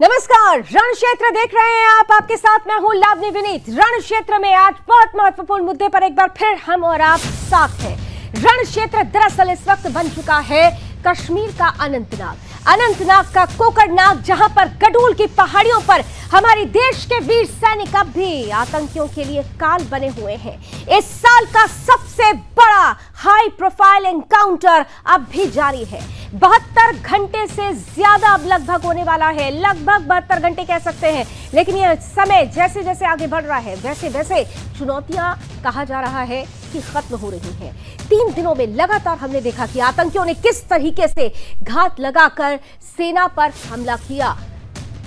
नमस्कार, रण क्षेत्र देख रहे हैं आप। आपके साथ मैं हूं लावनी विनीत। रण क्षेत्र में आज बहुत महत्वपूर्ण मुद्दे पर एक बार फिर हम और आप साथ हैं। रण क्षेत्र दरअसल इस वक्त बन चुका है कश्मीर का अनंतनाग का कोकरनाग, जहां पर गडूल की पहाड़ियों पर हमारे देश के वीर सैनिक अब भी आतंकियों के लिए काल बने हुए हैं। इस साल का सबसे बड़ा हाई प्रोफाइल एनकाउंटर अब भी जारी है। 72 घंटे से ज्यादा अब लगभग होने वाला है, लगभग 72 घंटे कह सकते हैं। लेकिन यह समय जैसे जैसे आगे बढ़ रहा है वैसे वैसे चुनौतियां कहा जा रहा है कि खत्म हो रही हैं। 3 दिनों में लगातार हमने देखा कि आतंकियों ने किस तरीके से घात लगाकर सेना पर हमला किया।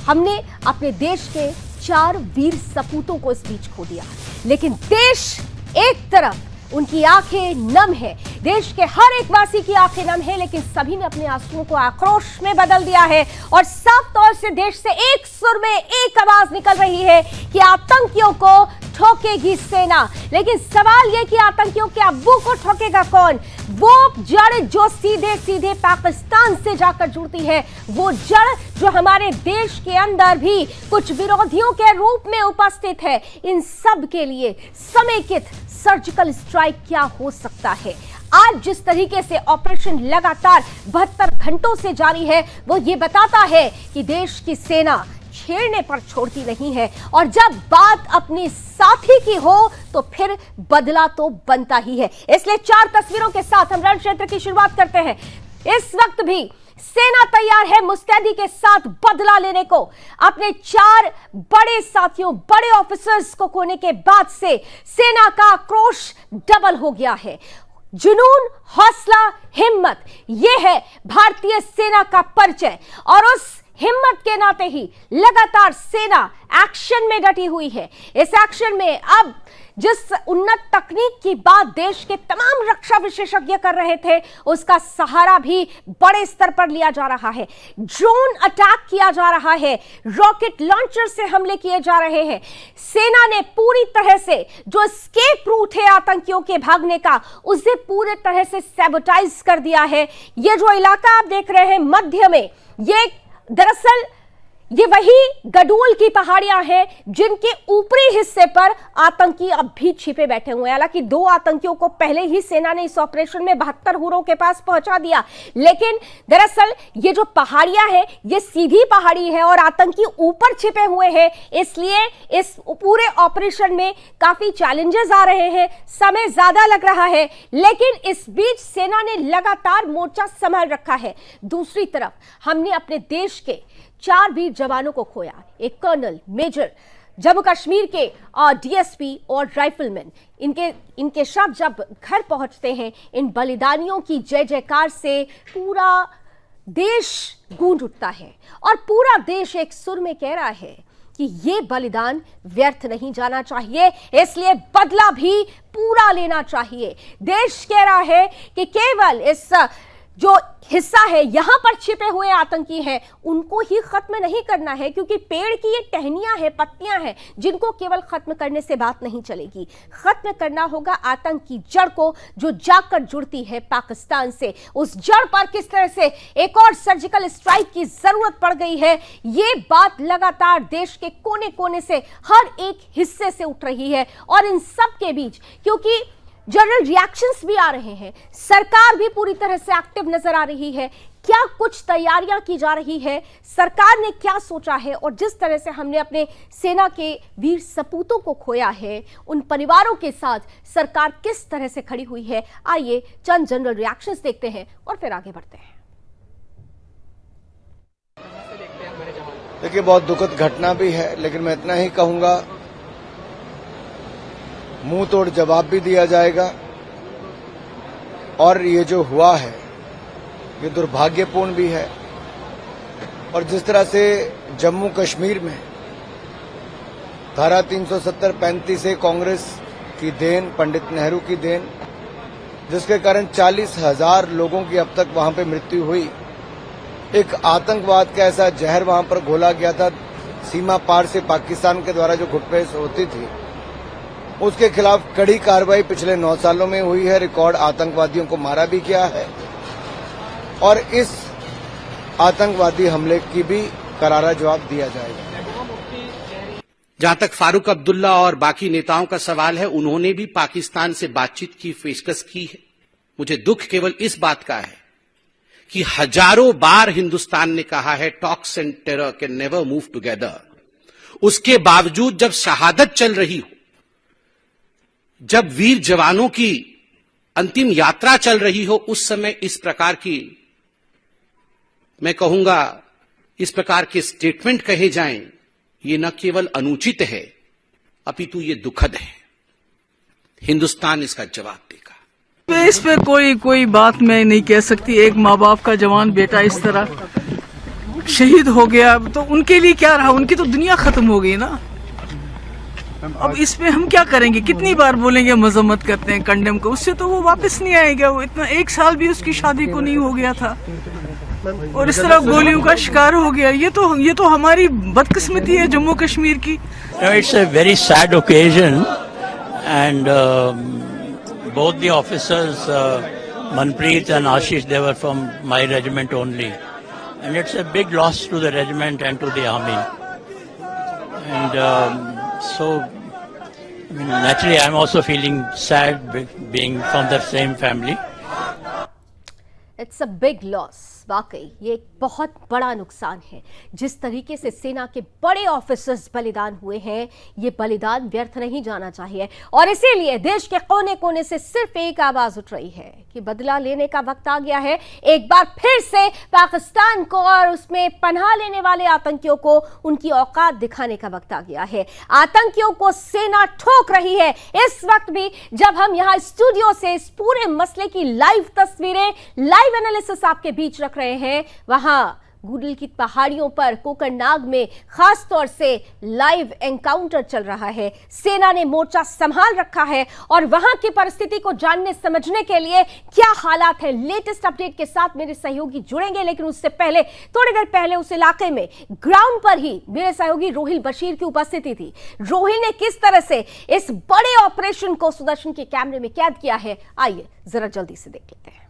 हमने अपने देश के 4 वीर सपूतों को इस बीच खो दिया, लेकिन देश एक तरफ उनकी आंखें नम है, देश के हर एक वासी की आंखें नम है, लेकिन सभी ने अपने आंसुओं को आक्रोश में बदल दिया है और साफ तौर से देश से एक सुर में एक आवाज निकल रही है कि आतंकियों को ठोकेगी सेना। लेकिन सवाल यह कि आतंकियों के अब्बू को ठोकेगा कौन? वो जड़ जो सीधे सीधे पाकिस्तान से जाकर जुड़ती है, वो जड़ जो हमारे देश के अंदर भी कुछ विरोधियों के रूप में उपस्थित है। इन सब के लिए समेकित सर्जिकल स्ट्राइक क्या हो सकता है? आज जिस तरीके से ऑपरेशन लगातार 72 घंटों से जारी है, वो ये बताता है कि देश की सेना छेड़ने पर छोड़ती नहीं है, और जब बात अपने साथी की हो तो फिर बदला तो बनता ही है। इसलिए 4 तस्वीरों के साथ हम रण क्षेत्र की शुरुआत करते हैं। इस वक्त भी सेना तैयार है मुस्तैदी के साथ बदला लेने को। अपने 4 बड़े साथियों, बड़े ऑफिसर्स को खोने के बाद से सेना का आक्रोश डबल हो गया है। जुनून, हौसला, हिम्मत, यह है भारतीय सेना का परिचय, और उस हिम्मत के नाते ही लगातार सेना एक्शन में डटी हुई है। इस एक्शन में अब जिस उन्नत तकनीक की बात देश के तमाम रक्षा विशेषज्ञ कर रहे थे, उसका सहारा भी बड़े स्तर पर लिया जा रहा है। ड्रोन अटैक किया जा रहा है, रॉकेट लॉन्चर से हमले किए जा रहे हैं। सेना ने पूरी तरह से जो एस्केप रूट है आतंकियों के भागने का, उसे पूरे तरह से सैबोटाइज कर दिया है। ये जो इलाका आप देख रहे हैं मध्य में, ये दरअसल ये वही गडूल की पहाड़ियां हैं जिनके ऊपरी हिस्से पर आतंकी अब भी छिपे बैठे हुए हैं। हालांकि 2 आतंकियों को पहले ही सेना ने इस ऑपरेशन में 72 हुरों के पास पहुंचा दिया, लेकिन दरअसल ये जो पहाड़ियां हैं ये सीधी पहाड़ी है और आतंकी ऊपर छिपे हुए हैं। इसलिए इस पूरे ऑपरेशन में काफी चैलेंजेस आ रहे हैं, समय ज्यादा लग रहा है, लेकिन इस बीच सेना ने लगातार मोर्चा संभाल रखा है। दूसरी तरफ हमने अपने देश के 4 वीर जवानों को खोया, एक कर्नल, मेजर, जम्मू कश्मीर के डीएसपी और राइफलमैन। इनके शव जब घर पहुंचते हैं, इन बलिदानियों की जय जयकार से पूरा देश गूंज उठता है और पूरा देश एक सुर में कह रहा है कि ये बलिदान व्यर्थ नहीं जाना चाहिए, इसलिए बदला भी पूरा लेना चाहिए। देश कह रहा है कि केवल इस जो हिस्सा है यहां पर छिपे हुए आतंकी हैं, उनको ही खत्म नहीं करना है, क्योंकि पेड़ की ये टहनियां हैं, पत्तियां हैं, जिनको केवल खत्म करने से बात नहीं चलेगी। खत्म करना होगा आतंक की जड़ को, जो जाकर जुड़ती है पाकिस्तान से। उस जड़ पर किस तरह से एक और सर्जिकल स्ट्राइक की जरूरत पड़ गई है, ये बात लगातार देश के कोने कोने से, हर एक हिस्से से उठ रही है। और इन सब के बीच क्योंकि जनरल रिएक्शंस भी आ रहे हैं, सरकार भी पूरी तरह से एक्टिव नजर आ रही है। क्या कुछ तैयारियां की जा रही है, सरकार ने क्या सोचा है, और जिस तरह से हमने अपने सेना के वीर सपूतों को खोया है, उन परिवारों के साथ सरकार किस तरह से खड़ी हुई है, आइए चंद जनरल रिएक्शंस देखते हैं और फिर आगे बढ़ते हैं। देखिए, बहुत दुखद घटना भी है, लेकिन मैं इतना ही कहूंगा, मुंह तोड़ जवाब भी दिया जाएगा। और ये जो हुआ है ये दुर्भाग्यपूर्ण भी है। और जिस तरह से जम्मू कश्मीर में धारा 370-35 से कांग्रेस की देन, पंडित नेहरू की देन, जिसके कारण 40,000 लोगों की अब तक वहां पे मृत्यु हुई। एक आतंकवाद का ऐसा जहर वहां पर घोला गया था, सीमा पार से पाकिस्तान के द्वारा जो घुसपैठ होती थी, उसके खिलाफ कड़ी कार्रवाई पिछले 9 सालों में हुई है। रिकॉर्ड आतंकवादियों को मारा भी गया है और इस आतंकवादी हमले की भी करारा जवाब दिया जाएगा। जहां तक फारूक अब्दुल्ला और बाकी नेताओं का सवाल है, उन्होंने भी पाकिस्तान से बातचीत की पेशकश की है। मुझे दुख केवल इस बात का है कि हजारों बार हिंदुस्तान ने कहा है talks and terror can never move together. उसके बावजूद जब शहादत चल रही हो, जब वीर जवानों की अंतिम यात्रा चल रही हो, उस समय इस प्रकार की, मैं कहूंगा, इस प्रकार के स्टेटमेंट कहे जाएं, ये न केवल अनुचित है अपितु ये दुखद है। हिंदुस्तान इसका जवाब देगा। इस पे कोई बात मैं नहीं कह सकती। एक माँ बाप का जवान बेटा इस तरह शहीद हो गया तो उनके लिए क्या रहा, उनकी तो दुनिया खत्म हो गई ना। अब इस पे हम क्या करेंगे, कितनी बार बोलेंगे, मजम्मत करते हैं, कंडेम को, उससे तो वो वापस नहीं आएगा। वो इतना 1 साल भी उसकी शादी को नहीं हो गया था और इस तरह गोलियों का शिकार हो गया। ये तो हमारी बदकिस्मती है जम्मू कश्मीर की। It's a very sad occasion and both the officers, Manpreet and Ashish, they were from my regiment only, and it's a big loss to the regiment and to the army. And so, I mean, naturally, I'm also feeling sad being from the same family. It's a big loss. वाकई ये एक बहुत बड़ा नुकसान है। जिस तरीके से सेना के बड़े ऑफिसर्स बलिदान हुए हैं, ये बलिदान व्यर्थ नहीं जाना चाहिए और इसीलिए देश के कोने कोने से सिर्फ एक आवाज उठ रही है कि बदला लेने का वक्त आ गया है। एक बार फिर से पाकिस्तान को और उसमें पनाह लेने वाले आतंकियों को उनकी औकात दिखाने का वक्त आ गया है। आतंकियों को सेना ठोक रही है। इस वक्त भी जब हम यहाँ स्टूडियो से इस पूरे मसले की लाइव तस्वीरें, लाइव एनालिसिस आपके बीच रख रहे हैं, वहां गुडल की पहाड़ियों पर कोकरनाग में खास तौर से लाइव एनकाउंटर चल रहा है। सेना ने मोर्चा संभाल रखा है और वहां की परिस्थिति को जानने समझने के लिए क्या हालात है, लेटेस्ट अपडेट के साथ मेरे सहयोगी जुड़ेंगे। लेकिन उससे पहले, थोड़ी देर पहले उस इलाके में ग्राउंड पर ही मेरे सहयोगी रोहिल बशीर की उपस्थिति थी। रोहिल ने किस तरह से इस बड़े ऑपरेशन को सुदर्शन के कैमरे में कैद किया है, आइए जरा जल्दी से देख लेते हैं।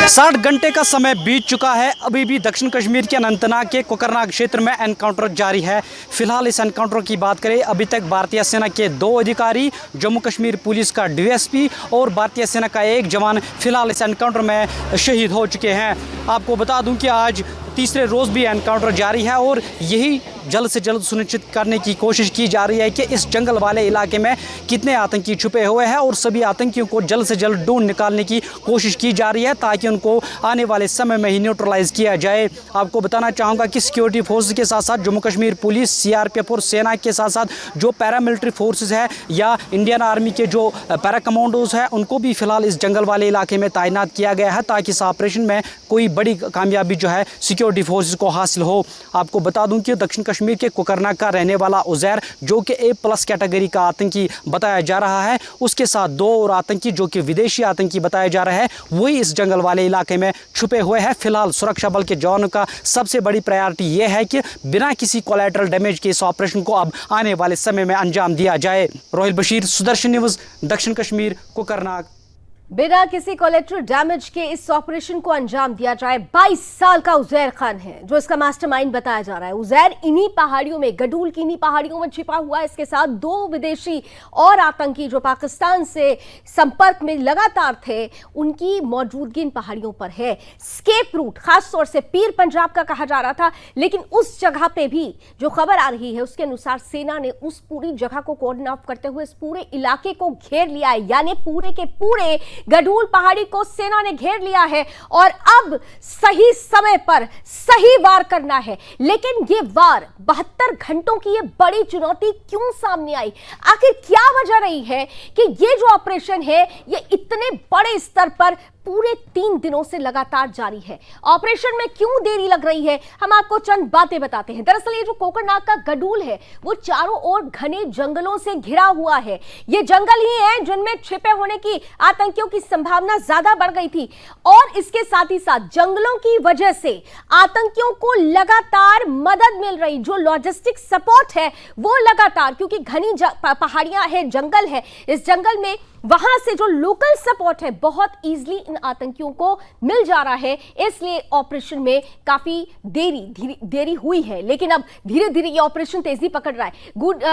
60 घंटे का समय बीत चुका है। अभी भी दक्षिण कश्मीर के अनंतनाग के कोकरनाग क्षेत्र में एनकाउंटर जारी है। फिलहाल इस एनकाउंटर की बात करें, अभी तक भारतीय सेना के 2 अधिकारी, जम्मू कश्मीर पुलिस का डीएसपी और भारतीय सेना का 1 जवान फिलहाल इस एनकाउंटर में शहीद हो चुके हैं। आपको बता दूं कि आज तीसरे रोज़ भी एनकाउंटर जारी है और यही जल्द से जल्द सुनिश्चित करने की कोशिश की जा रही है कि इस जंगल वाले इलाके में कितने आतंकी छुपे हुए हैं और सभी आतंकियों को जल्द से जल्द ढूंढ निकालने की कोशिश की जा रही है ताकि उनको आने वाले समय में ही न्यूट्रलाइज किया जाए। आपको बताना चाहूँगा कि सिक्योरिटी फोर्स के साथ साथ जम्मू कश्मीर पुलिस, सीआरपीएफ और सेना के साथ साथ जो पैरामिलिट्री फोर्सेस है या इंडियन आर्मी के जो पैरा कमांडोज हैं, उनको भी फिलहाल इस जंगल वाले इलाके में तैनात किया गया है ताकि इस ऑपरेशन में कोई बड़ी कामयाबी जो है सिक्योरिटी फोर्सेस को हासिल हो। आपको बता दूं कि दक्षिण कश्मीर के कोकरनाग का रहने वाला उजैर, जो कि A+ कैटेगरी का आतंकी बताया जा रहा है, उसके साथ 2 और आतंकी जो कि विदेशी आतंकी बताया जा रहा है, वही इस जंगल वाले इलाके में छुपे हुए हैं। फिलहाल सुरक्षा बल के जवानों का सबसे बड़ी प्रायोरिटी ये है कि बिना किसी कोलैटरल डैमेज के इस ऑपरेशन को अब आने वाले समय में अंजाम दिया जाए। रोहिल बशीर, सुदर्शन न्यूज़, दक्षिण कश्मीर, कोकरनाग। बिना किसी कोलेट्रल डैमेज के इस ऑपरेशन को अंजाम दिया जाए। 22 साल का उजैर खान है जो इसका मास्टरमाइंड बताया जा रहा है। उजैर इन्हीं पहाड़ियों में, गडूल की इन्हीं पहाड़ियों में छिपा हुआ है। इसके साथ 2 विदेशी और आतंकी जो पाकिस्तान से संपर्क में लगातार थे, उनकी मौजूदगी इन पहाड़ियों पर है। स्केप रूट खासतौर से पीर पंजाब का कहा जा रहा था, लेकिन उस जगह पे भी जो खबर आ रही है उसके अनुसार सेना ने उस पूरी जगह को कोऑर्डिनेट ऑफ करते हुए इस पूरे इलाके को घेर लिया है। यानी पूरे के पूरे गडूल पहाड़ी को सेना ने घेर लिया है और अब सही समय पर सही वार करना है। लेकिन ये वार 72 घंटों की ये बड़ी चुनौती क्यों सामने आई? आखिर क्या वजह रही है कि ये जो ऑपरेशन है ये इतने बड़े स्तर पर पूरे 3 दिनों से लगातार जारी है? ऑपरेशन में क्यों देरी लग रही है, हम आपको चंद बातें बताते हैं। दरअसल ये जो कोकरनाग का गडूल है वो चारों ओर घने जंगलों से घिरा हुआ है। ये जंगल ही है जिनमें छिपे होने की आतंकियों की संभावना ज्यादा बढ़ गई थी और इसके साथ ही साथ जंगलों की वजह से आतंकियों को लगातार मदद मिल रही, जो लॉजिस्टिक सपोर्ट है वो लगातार, क्योंकि घनी पहाड़ियां हैं, जंगल है, इस जंगल में वहां से जो लोकल सपोर्ट है बहुत इजीली इन आतंकियों को मिल जा रहा है, इसलिए ऑपरेशन में काफी देरी हुई है। लेकिन अब धीरे धीरे ये ऑपरेशन तेजी पकड़ रहा है।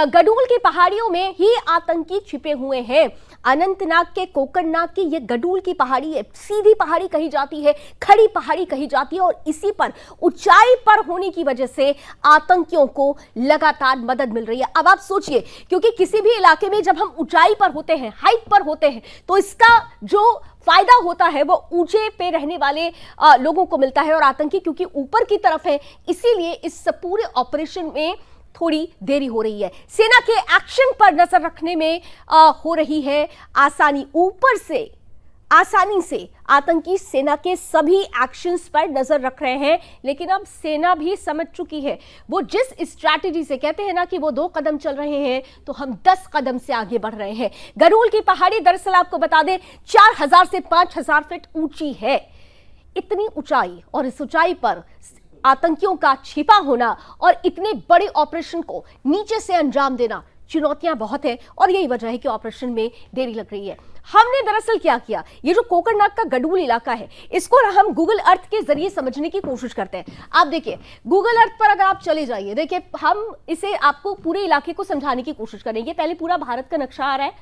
गडूल की पहाड़ियों में ही आतंकी छिपे हुए हैं। अनंतनाग के कोकरनाग की ये गडूल की पहाड़ी है, सीधी पहाड़ी कही जाती है, खड़ी पहाड़ी कही जाती है, और इसी पर ऊंचाई पर होने की वजह से आतंकियों को लगातार मदद मिल रही है। अब आप सोचिए, क्योंकि किसी भी इलाके में जब हम ऊंचाई पर होते हैं, हाइट पर होते हैं, तो इसका जो फायदा होता है वो ऊंचे पे रहने वाले लोगों को मिलता है, और आतंकी क्योंकि ऊपर की तरफ है, इसीलिए इस पूरे ऑपरेशन में थोड़ी देरी हो रही है। सेना के एक्शन पर नजर रखने में हो रही है आसानी। ऊपर से आसानी से आतंकी सेना के सभी एक्शंस पर नजर रख रहे हैं, लेकिन अब सेना भी समझ चुकी है। वो जिस स्ट्रैटेजी से कहते हैं ना कि वो 2 कदम चल रहे हैं, तो हम 10 कदम से आगे बढ़ रहे हैं। गडूल की पहाड़ी दरअसल आपको बता दें 4000 से 5000 फीट ऊंची है। इतनी ऊंचाई, और इस ऊंचाई पर आतंकियों का छिपा होना और इतने बड़े ऑपरेशन को नीचे से अंजाम देना, चुनौतियां बहुत है, और यही वजह है कि ऑपरेशन में देरी लग रही है। हमने दरअसल क्या किया, ये जो कोकरनाग का गडूल इलाका है, इसको हम गूगल अर्थ के जरिए समझने की कोशिश करते हैं। आप देखिए, गूगल अर्थ पर अगर आप चले जाइए, देखिए हम इसे आपको पूरे इलाके को समझाने की कोशिश करेंगे। पहले पूरा भारत का नक्शा आ रहा है।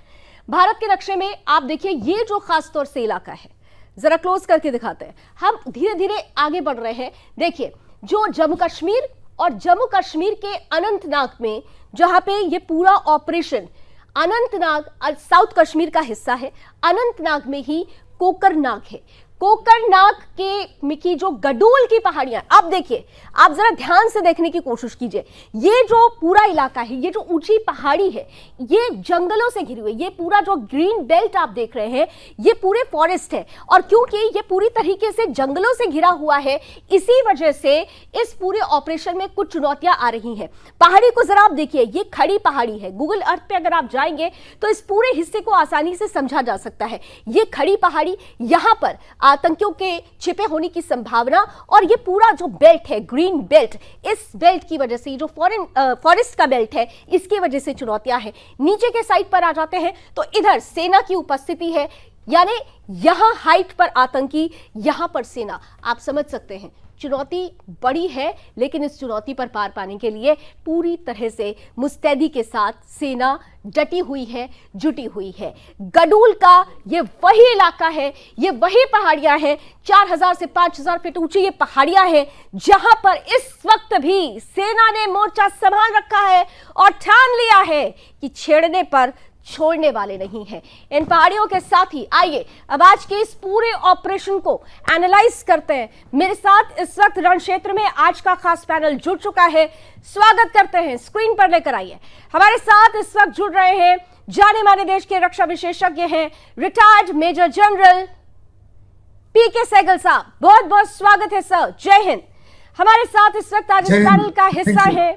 भारत के नक्शे में आप देखिए, ये जो खास तौर से इलाका है, जरा क्लोज करके दिखाते हैं। हम धीरे धीरे आगे बढ़ रहे हैं। देखिए, जो जम्मू कश्मीर और जम्मू कश्मीर के अनंतनाग में, जहां पे ये पूरा ऑपरेशन अनंतनाग साउथ कश्मीर का हिस्सा है, अनंतनाग में ही कोकरनाग है। कोकरनाग की जो गडूल की पहाड़ियां, आप देखिए, आप जरा ध्यान से देखने की कोशिश कीजिए। ये जो पूरा इलाका है, ये जो ऊंची पहाड़ी है, ये जंगलों से घिरी हुई, ये पूरा जो ग्रीन बेल्ट आप देख रहे हैं, ये पूरे फॉरेस्ट है। और क्योंकि ये पूरी तरीके से जंगलों से घिरा हुआ है, इसी वजह से इस पूरे ऑपरेशन में कुछ चुनौतियां आ रही हैं। पहाड़ी को जरा आप देखिए, ये खड़ी पहाड़ी है। गूगल अर्थ पे अगर आप जाएंगे तो इस पूरे हिस्से को आसानी से समझा जा सकता है। ये खड़ी पहाड़ी, यहां पर आतंकियों के छिपे होने की संभावना, और ये पूरा जो बेल्ट है, ग्रीन बेल्ट, इस बेल्ट की वजह से, जो फॉरेस्ट का बेल्ट है, इसकी वजह से चुनौतियां हैं। नीचे के साइड पर आ जाते हैं तो इधर सेना की उपस्थिति है, यानी यहां हाइट पर आतंकी, यहां पर सेना। आप समझ सकते हैं चुनौती बड़ी है, लेकिन इस चुनौती पर पार पाने के लिए पूरी तरह से मुस्तैदी के साथ सेना डटी हुई है, जुटी हुई है। गडूल का ये वही इलाका है, ये वही पहाड़ियां हैं, 4000 से 5000 फीट ऊंची ये पहाड़ियां हैं, जहां पर इस वक्त भी सेना ने मोर्चा संभाल रखा है और ठान लिया है कि छेड़ने पर छोड़ने वाले नहीं हैं। इन पहाड़ियों के साथ ही आइए अब आज के इस पूरे ऑपरेशन को एनालाइज करते हैं। मेरे साथ इस वक्त रण क्षेत्र में आज का खास पैनल जुड़ चुका है। स्वागत करते हैं, स्क्रीन पर लेकर आइए। हमारे साथ इस वक्त जुड़ रहे हैं जाने माने देश के रक्षा विशेषज्ञ हैं, रिटायर्ड मेजर जनरल पीके सहगल साहब। बहुत बहुत स्वागत है सर, जय हिंद। हमारे साथ इस वक्त आज इस पैनल का हिस्सा है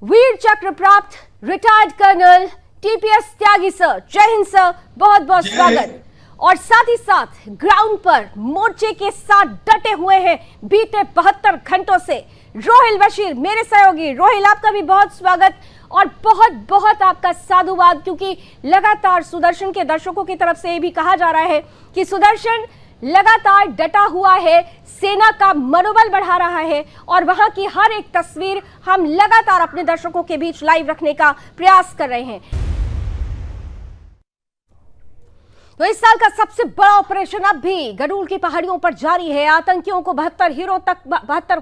वीर चक्र प्राप्त रिटायर्ड कर्नल टीपीएस त्यागी सर, जय हिंद सर, बहुत बहुत स्वागत। और साथ ही साथ ग्राउंड पर मोर्चे के साथ डटे हुए हैं बीते 72 घंटों से रोहिल बशीर, मेरे सहयोगी। रोहिल, आपका भी बहुत स्वागत और बहुत बहुत आपका साधुवाद, क्योंकि लगातार सुदर्शन के दर्शकों की तरफ से ये भी कहा जा रहा है कि सुदर्शन लगातार डटा हुआ है, सेना का मनोबल बढ़ा रहा है, और वहां की हर एक तस्वीर हम लगातार अपने दर्शकों के बीच लाइव रखने का प्रयास कर रहे हैं। तो इस साल का सबसे बड़ा ऑपरेशन अब भी गडूल की पहाड़ियों पर जारी है। आतंकियों को 72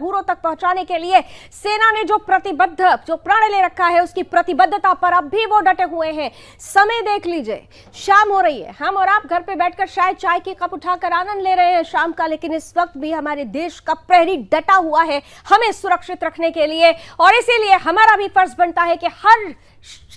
हुरों तक पहुंचाने के लिए सेना ने जो प्रण ले रखा है, उसकी प्रतिबद्धता पर अब भी वो डटे हुए हैं। समय देख लीजिए, शाम हो रही है, हम और आप घर पे बैठकर शायद चाय की कप उठाकर आनंद ले रहे हैं शाम का, लेकिन इस वक्त भी हमारे देश का प्रहरी डटा हुआ है हमें सुरक्षित रखने के लिए, और इसीलिए हमारा भी फर्ज बनता है कि हर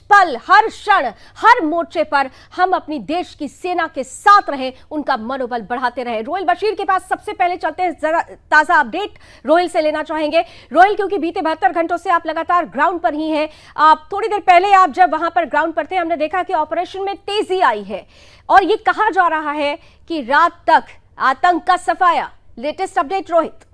पल, हर क्षण, हर मोर्चे पर हम अपनी देश की सेना के साथ रहें, उनका मनोबल बढ़ाते रहें। रोहिल बशीर के पास सबसे पहले चलते हैं, जरा ताजा अपडेट रोहिल से लेना चाहेंगे। रोहिल, क्योंकि बीते 72 घंटों से आप लगातार ग्राउंड पर ही हैं, आप थोड़ी देर पहले आप जब वहां पर ग्राउंड पर थे, हमने देखा कि ऑपरेशन में तेजी आई है और ये कहा जा रहा है कि रात तक आतंक का सफाया। Latest update Rohit.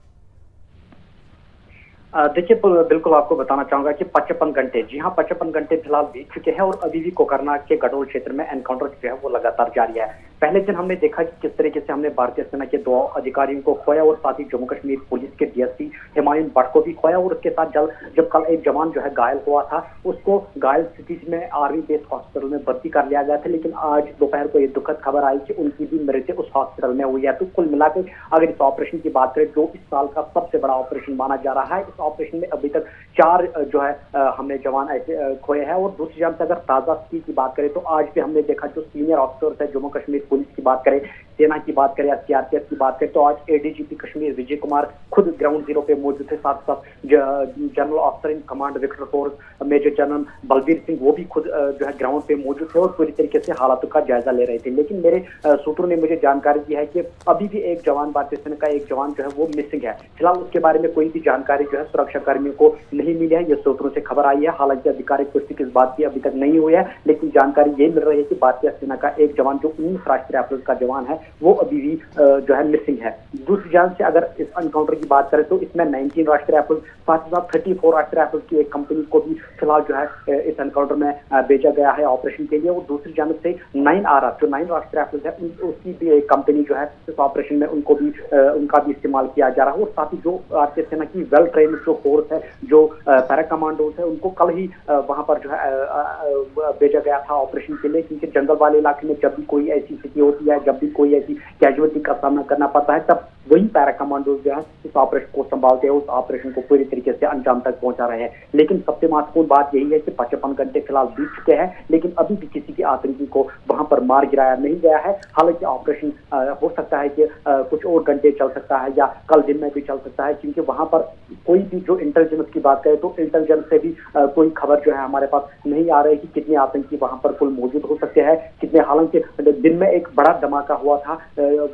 देखिए बिल्कुल आपको बताना चाहूंगा कि 55 घंटे, जी हाँ 55 घंटे फिलहाल बीत चुके हैं और अभी भी कोकरनाग के गडोल क्षेत्र में एनकाउंटर जो है वो लगातार जारी है। पहले दिन हमने देखा कि किस तरीके से हमने भारतीय सेना के 2 अधिकारियों को खोया और साथ ही जम्मू कश्मीर पुलिस के डीएसपी हुमायूं भट्ट को भी खोया और उसके साथ जब कल एक जवान जो है घायल हुआ था, उसको घायल स्थिति में आर्मी बेस हॉस्पिटल में भर्ती कर लिया गया था, लेकिन आज दोपहर को ये दुखद खबर आई कि उनकी भी मृत्यु उस हॉस्पिटल में हुई है। तो कुल मिलाकर अगर इस ऑपरेशन की बात करें जो इस साल का सबसे बड़ा ऑपरेशन माना जा रहा है, इस ऑपरेशन में अभी तक 4 जो है हमने जवान ऐसे खोए हैं। और दूसरी जानब से अगर ताजा स्थिति की बात करें तो आज भी हमने देखा जो सीनियर ऑफिसर्स है जम्मू कश्मीर पुलिस की बात करें, सेना की बात करें या सीआरपीएफ की बात करें, तो आज एडीजीपी कश्मीर विजय कुमार खुद ग्राउंड जीरो पे मौजूद थे। साथ साथ general officer in command Victor Force major general Balbir Singh वो भी खुद जो है ग्राउंड पे मौजूद थे और पूरी तरीके से हालातों का जायजा ले रहे थे। लेकिन मेरे सूत्रों ने मुझे जानकारी दी है कि अभी भी एक जवान, भारतीय सेना का एक जवान जो है वो मिसिंग है। फिलहाल उसके बारे में कोई भी जानकारी जो है सुरक्षा कर्मियों को नहीं मिली है, ये सूत्रों से खबर आई है। हालांकि आधिकारिक पुष्टि इस बात की अभी तक नहीं हुई है, लेकिन जानकारी ये मिल रही है कि भारतीय सेना का एक जवान जो 19 राष्ट्रीय राइफल्स का जवान है वो अभी भी जो है मिसिंग है। दूसरी जानब से अगर इस एनकाउंटर की बात करें तो इसमें 19 राष्ट्रीय राइफल्स, साथ ही साथ 34 राष्ट्रीय राइफल्स की एक कंपनी को भी फिलहाल जो है इस एनकाउंटर में भेजा गया है ऑपरेशन के लिए। और दूसरी जानब से 9 जो 9 राष्ट्रीय राइफल्स है उसकी भी एक कंपनी जो है इस ऑपरेशन में उनका भी इस्तेमाल किया जा रहा है। और साथ ही जो भारतीय सेना की वेल ट्रेन जो फोर्स है, जो पैरा कमांडोज है, उनको कल ही वहां पर जो है भेजा गया था ऑपरेशन के लिए, क्योंकि जंगल वाले इलाके में जब भी कोई ऐसी स्थिति होती है, जब भी कोई ऐसी कैजुअलिटी का सामना करना पड़ता है, तब वही पैरा कमांडोज जो है इस ऑपरेशन को संभालते हैं, उस ऑपरेशन को पूरी तरीके से अंजाम तक पहुंचा रहे हैं। लेकिन सबसे महत्वपूर्ण बात यही है कि 55 घंटे फिलहाल बीत चुके हैं, लेकिन अभी भी किसी की आतंकी को वहां पर मार गिराया नहीं गया है। हालांकि ऑपरेशन हो सकता है कि कुछ और घंटे चल सकता है या कल दिन में भी चल सकता है, क्योंकि वहां पर कोई भी जो इंटेलिजेंस की बात करें तो इंटेलिजेंस से भी कोई खबर जो है हमारे पास नहीं आ रही कि कितने आतंकी वहां पर कुल मौजूद हो सकते हैं, कितने। हालांकि दिन में एक बड़ा धमाका हुआ था,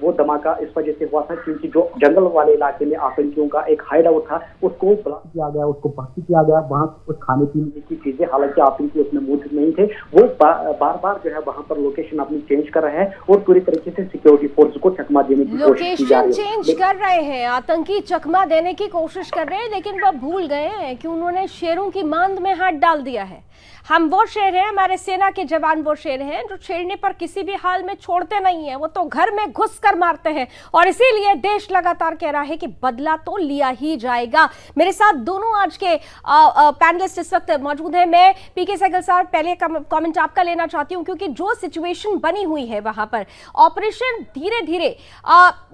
वो धमाका इस वजह से हुआ था क्योंकि जो जंगल वाले इलाके में आतंकियों का एक हाइड आउट था उसको ब्लॉक किया गया, उसको भर्ती किया गया, वहां कुछ खाने पीने की चीजें, हालांकि आतंकी उसमें मौजूद नहीं थे, वो बार बार जो है वहां पर लोकेशन अपनी चेंज कर रहे हैं और पूरी तरीके से सिक्योरिटी फोर्स को चकमा देने की कोशिश की जा रही है। लोकेशन चेंज कर रहे हैं, आतंकी चकमा देने की कोशिश कर रहे हैं, लेकिन वह भूल गए हैं कि उन्होंने शेरों की मांद में हाथ डाल दिया है। हम वो शेर हैं, हमारे सेना के जवान वो शेर हैं जो छेड़ने पर किसी भी हाल में छोड़ते नहीं है, वो तो घर में घुस कर मारते हैं। और इसीलिए देश लगातार कह रहा है कि बदला तो लिया ही जाएगा। मेरे साथ दोनों आज के पैनलिस्ट इस वक्त मौजूद हैं। मैं पीके सहगल साहब पहले कमेंट आपका लेना चाहती हूं, क्योंकि जो सिचुएशन बनी हुई है वहां पर ऑपरेशन धीरे धीरे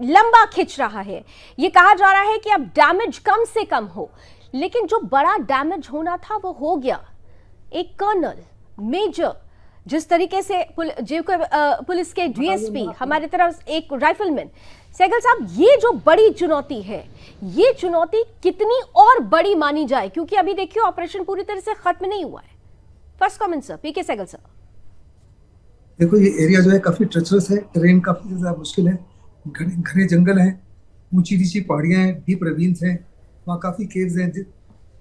लंबा खिंच रहा है। ये कहा जा रहा है कि अब डैमेज कम से कम हो, लेकिन जो बड़ा डैमेज होना था वो हो गया। एक कर्नल, मेजर, जिस तरीके से पुलिस के डीएसपी, हमारी तरफ एक राइफलमैन। सहगल साहब, ये जो बड़ी चुनौती है, ये चुनौती कितनी और बड़ी मानी जाए, क्योंकि अभी देखिए ऑपरेशन पूरी तरह से खत्म नहीं हुआ है। फर्स्ट कमेंट सर, पीके सहगल सर। देखो, ये एरिया जो है काफी ट्रेचरस है, ट्रेन काफी ज्यादा मुश्किल है, घने जंगल हैं, ऊंची नीची पहाड़ियां हैं, डीप रेविन्स हैं, वहाँ काफी केव्स हैं,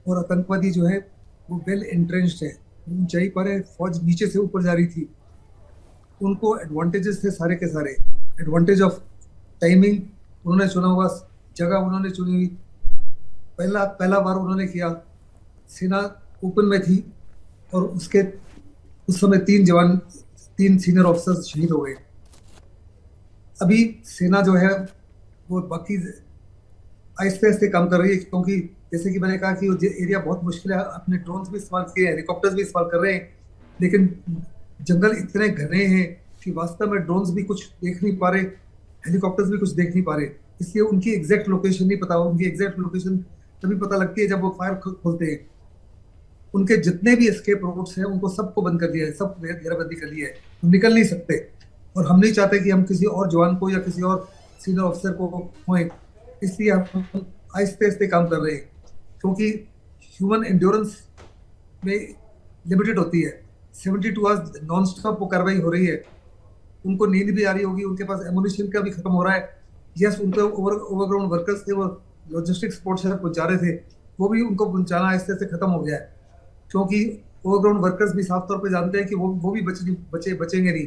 और आतंकवादी जो है वो वेल एंट्रेंच्ड है, ऊंचाई पर है, फौज नीचे से ऊपर जा रही थी। उनको एडवांटेजेस थे सारे के सारे, एडवांटेज ऑफ टाइमिंग, उन्होंने चुना हुआ जगह, उन्होंने चुनी हुई, पहला बार उन्होंने किया, सेना ओपन में थी और उस समय 3 सीनियर ऑफिसर्स शहीद हो गए। अभी सेना जो है वो बाकी आहिस्ते आहिस्ते काम कर रही है, क्योंकि जैसे कि मैंने कहा कि वो एरिया बहुत मुश्किल है। अपने ड्रोन्स भी इस्तेमाल किए, हेलीकॉप्टर्स भी इस्तेमाल कर रहे हैं, लेकिन जंगल इतने घने हैं कि वास्तव में ड्रोन्स भी कुछ देख नहीं पा रहे, हेलीकॉप्टर्स भी कुछ देख नहीं पा रहे, इसलिए उनकी एग्जैक्ट लोकेशन नहीं पता। उनकी एग्जैक्ट लोकेशन तभी पता लगती है जब वो फायर खोलते हैं। उनके जितने भी एस्केप रूट्स हैं उनको सबको बंद कर दिया है, सब घेराबंदी कर ली है, हम निकल नहीं सकते। और हम नहीं चाहते कि हम किसी और जवान को या किसी और सीनियर ऑफिसर को खोएं, इसलिए हम आहिस्ते आहिस्ते काम कर रहे हैं, क्योंकि ह्यूमन एंड्योरेंस में लिमिटेड होती है। 72 आवर्स नॉन स्टॉप वो कार्रवाई हो रही है, उनको नींद भी आ रही होगी, उनके पास एमुनिशन का भी खत्म हो रहा है। यस, उनके ओवरग्राउंड वर्कर्स थे, वो लॉजिस्टिक सपोर्ट से पहुंचा रहे थे, वो भी उनको पहुंचाना आहिस्ते आहिस्ते खत्म हो गया है, क्योंकि ओवरग्राउंड वर्कर्स भी साफ तौर पे जानते हैं कि वो भी बचेंगे नहीं,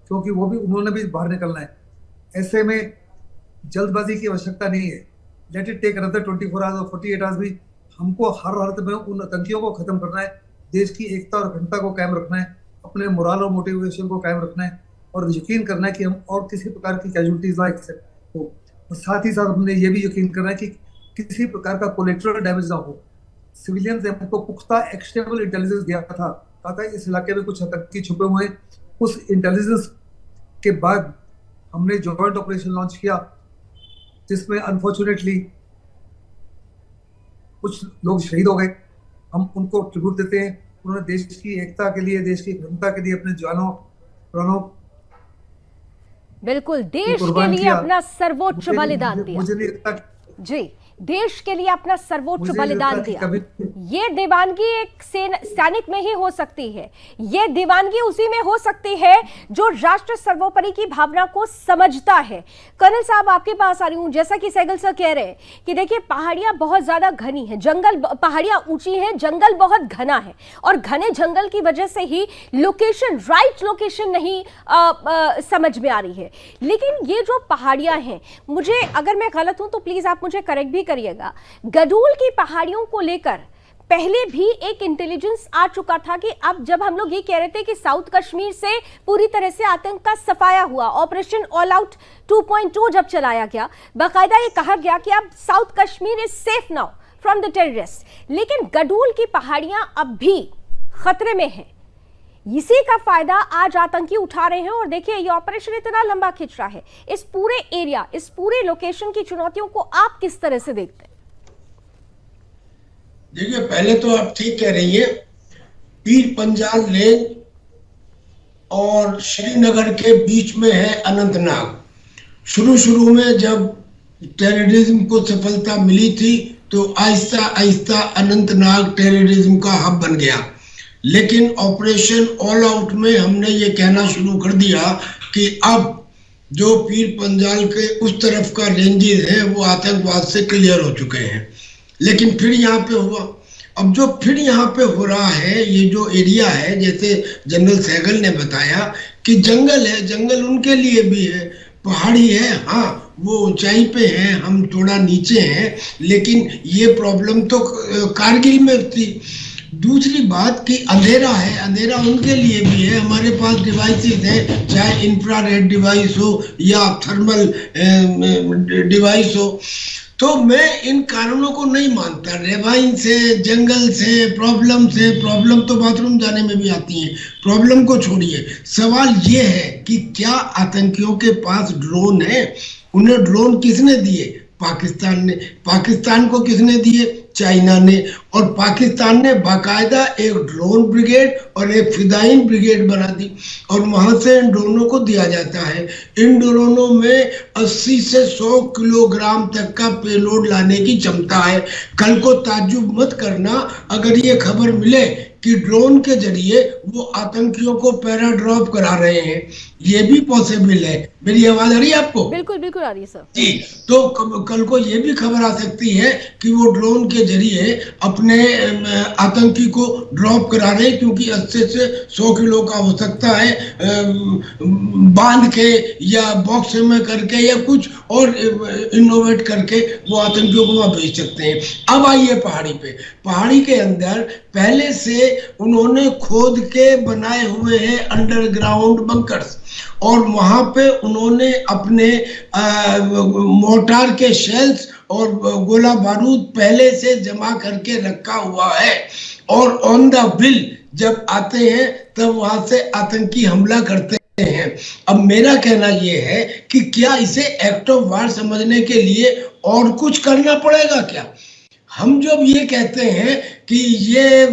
क्योंकि उन्होंने भी बाहर निकलना है। ऐसे में जल्दबाजी की आवश्यकता नहीं है, let it take another 24 hours और 48 आवर्स भी हमको हर हालत में उन आतंकियों को खत्म करना है, देश की एकता और अखंडता को कायम रखना है, अपने मोरल और मोटिवेशन को कायम रखना है और यकीन करना है कि हम और किसी प्रकार की कैजुअलिटीज ना एक्सेप्ट हो। और साथ ही साथ हमने ये भी यकीन करना है कि किसी प्रकार का कोलेटरल डैमेज ना हो। सिविलियंस ने हमको पुख्ता एक्शनेबल इंटेलिजेंस दिया था, कहा था इस इलाके में कुछ आतंकी छुपे हुए हैं। उस इंटेलिजेंस के बाद हमने जॉइंट ऑपरेशन लॉन्च किया, जिसमें अनफॉर्चुनेटली कुछ लोग शहीद हो गए। हम उनको ट्रिब्यूट देते हैं, उन्होंने देश की एकता के लिए, देश की अखंडता के लिए अपने जानों प्राणों बिल्कुल देश के लिए अपना सर्वोच्च बलिदान दिया। मुझे नहीं लगता जी, देश के लिए अपना सर्वोच्च बलिदान दिया। ये दीवानगी एक सैनिक में ही हो सकती है, ये दीवानगी उसी में हो सकती है जो राष्ट्र सर्वोपरि की भावना को समझता है। कर्नल साहब, आपके पास आ रही हूं। जैसा कि सहगल सर कह रहे हैं कि देखिए पहाड़ियां बहुत ज्यादा घनी है, जंगल, पहाड़ियां ऊंची हैं, जंगल बहुत घना है और घने जंगल की वजह से ही लोकेशन, राइट लोकेशन नहीं समझ में आ रही है। लेकिन ये जो पहाड़ियां हैं, मुझे, अगर मैं गलत हूं तो प्लीज आप मुझे करेक्ट भी करिएगा, गडोल की पहाड़ियों को लेकर पहले भी एक इंटेलिजेंस आ चुका था कि अब जब हम लोग ये कह रहे थे कि साउथ कश्मीर से पूरी तरह से आतंक का सफाया हुआ, ऑपरेशन ऑल आउट 2.0 जब चलाया गया, बाकायदा ये कहा गया कि अब south Kashmir is safe now from the terrorist, लेकिन गडोल की पहाड़ियां अब भी खतरे में हैं। इसी का फायदा आज आतंकी उठा रहे हैं और देखिए ये ऑपरेशन इतना लंबा खिंच रहा है। इस पूरे एरिया, इस पूरे लोकेशन की चुनौतियों को आप किस तरह से देखते हैं? देखिए, पहले तो आप ठीक कह रही है, पीर पंजाल रेंज और श्रीनगर के बीच में है अनंतनाग। शुरू में जब टेररिज्म को सफलता मिली थी तो आहिस्ता आहिस्ता अनंतनाग टेररिज्म का हब बन गया। लेकिन ऑपरेशन ऑल आउट में हमने ये कहना शुरू कर दिया कि अब जो पीर पंजाल के उस तरफ का रेंजेस है वो आतंकवाद से क्लियर हो चुके हैं। लेकिन फिर यहाँ पे हुआ, अब जो फिर यहाँ पे हो रहा है, ये जो एरिया है, जैसे जनरल सहगल ने बताया कि जंगल है, जंगल उनके लिए भी है, पहाड़ी है, हाँ वो ऊंचाई पे है, हम थोड़ा नीचे हैं, लेकिन ये प्रॉब्लम तो कारगिल में थी। दूसरी बात कि अंधेरा है, अंधेरा उनके लिए भी है। हमारे पास डिवाइसेस हैं, चाहे इंफ्रारेड डिवाइस हो या थर्मल डिवाइस हो। तो मैं इन कारणों को नहीं मानता। रेवाइन से, जंगल से, प्रॉब्लम तो बाथरूम जाने में भी आती है। प्रॉब्लम को छोड़िए, सवाल ये है कि क्या आतंकियों के पास ड्रोन है? उन्हें ड्रोन किसने दिए? पाकिस्तान ने। पाकिस्तान को किसने दिए? चाइना ने। और पाकिस्तान ने बाकायदा एक ड्रोन ब्रिगेड और एक फिदाइन ब्रिगेड बना दी और वहां से इन ड्रोनों को दिया जाता है। इन ड्रोनों में 80 से 100 किलोग्राम तक का पेलोड लाने की क्षमता है। कल को ताज्जुब मत करना अगर ये खबर मिले कि ड्रोन के जरिए वो आतंकियों को पैरा ड्रॉप करा रहे हैं। ये भी पॉसिबल है। मेरी आवाज आ रही है आपको? बिल्कुल बिल्कुल आ रही है सर जी। तो कल को ये भी खबर आ सकती है कि वो ड्रोन के जरिए अपने आतंकी को ड्रॉप करा रहे हैं, क्योंकि 80 से 100 किलो का हो सकता है, बांध के या बॉक्स में करके या कुछ और इनोवेट करके वो आतंकियों को वहां भेज सकते हैं। अब आइए पहाड़ी पे। पहाड़ी के अंदर पहले से उन्होंने खोद के बनाए हुए हैं अंडरग्राउंड बंकर्स और वहां पे उन्होंने अपने मोर्टार के शेल्स और गोला बारूद पहले से जमा करके रखा हुआ है और ऑन द व्हील जब आते हैं तब वहां से आतंकी हमला करते हैं। अब मेरा कहना यह है कि क्या इसे एक्ट ऑफ वार समझने के लिए और कुछ करना पड़ेगा क्या? हम जब ये कहते हैं कि ये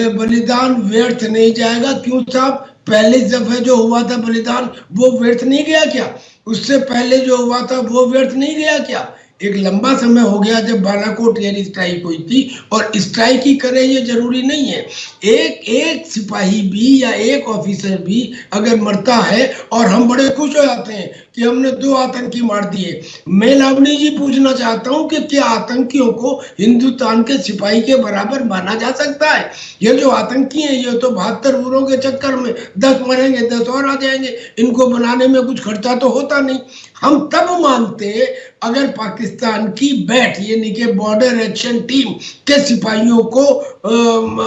बलिदान व्यर्थ नहीं जाएगा, क्यों साहब? पहले दफे जो हुआ था बलिदान वो व्यर्थ नहीं गया क्या? उससे पहले जो हुआ था वो व्यर्थ नहीं गया क्या? एक लंबा समय हो गया जब बालाकोट एयर स्ट्राइक हुई थी और स्ट्राइक ही करें ये जरूरी नहीं है। एक सिपाही भी या एक ऑफिसर भी अगर मरता है और हम बड़े खुश हो जाते हैं कि हमने 2 आतंकी मार दिए। मैं लावणी जी पूछना चाहता हूं कि क्या आतंकियों को हिंदुस्तान के सिपाही के बराबर माना जा सकता है? ये जो आतंकी हैं ये तो 72 वुरों के चक्कर में 10 मरेंगे 10 और आ जाएंगे। इनको बनाने में कुछ खर्चा तो होता नहीं। हम तब मानते अगर पाकिस्तान की बैठ यानी कि बॉर्डर एक्शन टीम के सिपाहियों को